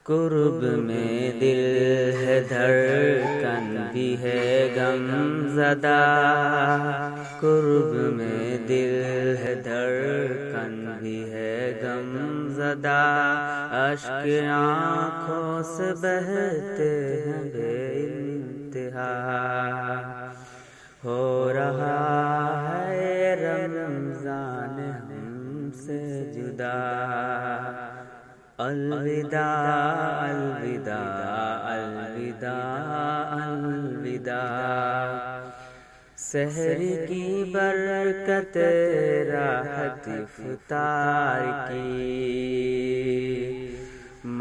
قرب میں دل ہے دھڑکن بھی ہے غم زدہ، قرب میں دل ہے دھڑکن بھی ہے غم زدہ، اشک آنکھوں سے بہتے ہیں بے انتہا، ہو رہا ہے رمضان ہم سے جدا، الوداع الوداع الوداع الوداع، سحر کی برکت راحت افطار کی،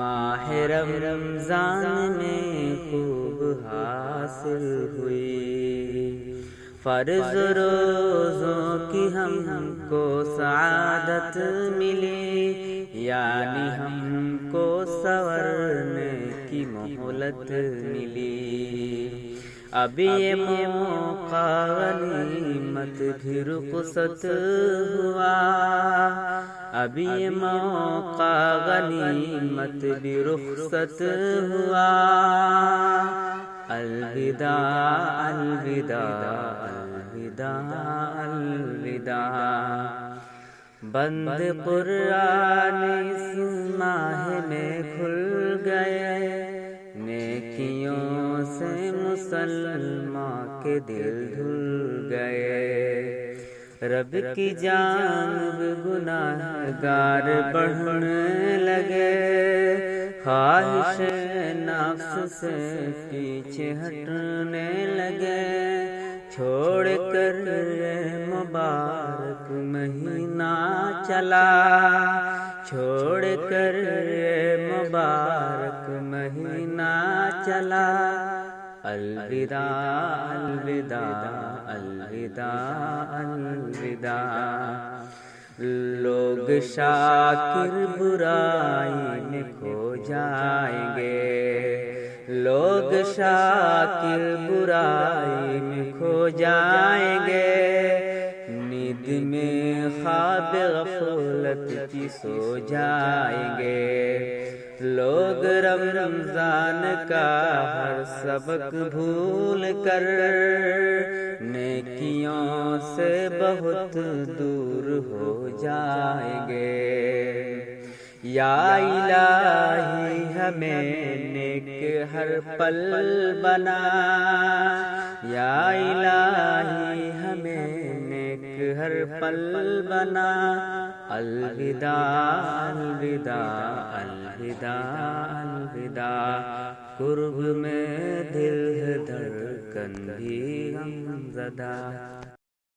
ماہ رمضان میں خوب حاصل ہوئی، فرض روزوں کی ہم کو سعادت ملی، یعنی ہم کو سنورنے کی مہلت ملی، اب یہ موقع غنیمت بھی رخصت ہوا، اب یہ موقع غنیمت بھی رخصت ہوا، الوداع الوداع الوداع الوداع، بند قرآن اس ماہ میں کھل گئے، نیکیوں سے مسلمان کے دل دھل گئے، رب کی جانب گناہگار بڑھنے لگے، خواہش نفس سے پیچھے ہٹنے لگے، چھوڑ کر یہ مبارک مہینہ چلا، چھوڑ کر یہ مبارک مہینہ چلا، الوداع الوداع الوداع الوداع، لوگ شاکر برائی میں کھو جائیں گے، لوگ شاکر برائی میں کھو جائیں گے، نیند میں خواب غفلت کی سو جائیں گے، لوگ رمضان کا ہر سبق بھول کر نیکیوں سے بہت دور ہو جائیں گے، یا الہی ہمیں نیک ہر پل بنا، یا الہی ہمیں نیک ہر پل بنا، الوداع الوداع الوداع الوداع، قرب میں دل ہے دھڑکن بھی غم زدہ۔